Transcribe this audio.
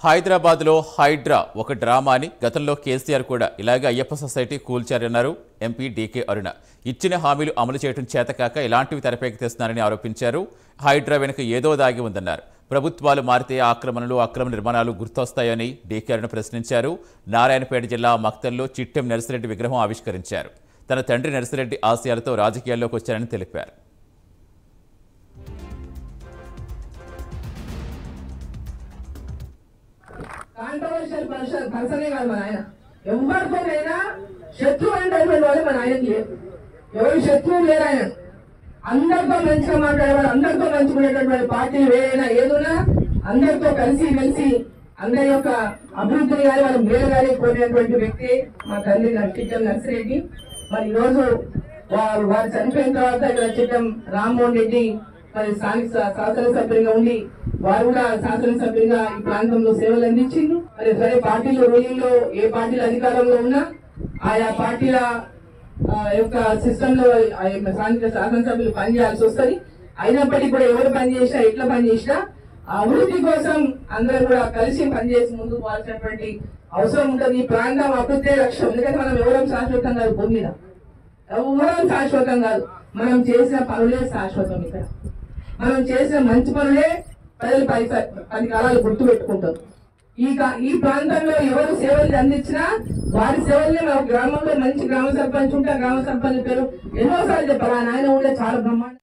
హైదరాబాద్లో హైడ్రా ఒక డ్రామా అని గతంలో కేసీఆర్ కూడా ఇలాగే అయ్యప్ప సొసైటీ కూల్చారన్నారు ఎంపీ డీకే అరుణ. ఇచ్చిన హామీలు అమలు చేయడం చేతకాక ఇలాంటివి తెరపైకి తెస్తున్నారని ఆరోపించారు. హైడ్రా వెనుక ఏదో దాగి ఉందన్నారు. ప్రభుత్వాలు మారితే ఆక్రమణలు అక్రమ నిర్మాణాలు గుర్తొస్తాయని డీకే అరుణ ప్రశ్నించారు. నారాయణపేట జిల్లా మక్తల్లో చిట్టెం నర్సిరెడ్డి విగ్రహం ఆవిష్కరించారు. తన తండ్రి నర్సిరెడ్డి ఆశయాలతో రాజకీయాల్లోకి వచ్చారని తెలిపారు. కాంట్రవర్షియల్ పర్సనే కాదు మన ఆయన. ఎవరితోనైనా శత్రువు అనేటువంటి వాళ్ళు మన ఆయనకి లేదు. ఎవరు శత్రువు లేరు ఆయన. అందరితో మంచిగా మాట్లాడేవాడు, అందరితో మంచుకునేటటువంటి పార్టీలు వేరైనా ఏదున్నా అందరితో కలిసి అందరి యొక్క అభివృద్ధిని కానీ వాళ్ళు మేలు కానీ కోరినటువంటి వ్యక్తి మా తండ్రి చిట్టెం నర్సిరెడ్డి. మరి ఈరోజు వారు చనిపోయిన తర్వాత ఇక్కడ చిట్టెం రామ్మోహన్ రెడ్డి మరి స్థానిక శాసనసభ్యులుగా ఉండి వారు కూడా శాసనసభ్యులుగా ఈ ప్రాంతంలో సేవలు అందించింది. మరి సరే పార్టీలు రూలింగ్ లో ఏ పార్టీలు అధికారంలో ఉన్నా ఆయా పార్టీల యొక్క సిస్టమ్ లో స్థానిక శాసనసభ్యులు పనిచేయాల్సి వస్తుంది. అయినప్పటికీ కూడా ఎవరు పనిచేసినా ఎట్లా పనిచేసినా అభివృద్ధి కోసం అందరూ కూడా కలిసి పనిచేసి ముందుకు పోవాల్సినటువంటి అవసరం ఉంటుంది. ఈ ప్రాంతం అభివృద్ధి లక్ష్యం. ఎందుకంటే మనం ఎవరం శాశ్వతం కాదు, భూమి మీద ఎవరం శాశ్వతం కాదు. మనం చేసిన పనులే శాశ్వతం. ఇక్కడ మనం చేసిన మంచి పనులే ప్రజలు 10 కాలాలు గుర్తు పెట్టుకుంటారు. ఈ ప్రాంతంలో ఎవరు సేవలు అందించినా వారి సేవల్ని మన గ్రామంలో మంచి గ్రామ సర్పంచ్ ఉంటే గ్రామ సర్పంచ్ పేరు ఎన్నోసార్లు చెప్పారు. ఆయన ఉండే చాలా బ్రహ్మాండ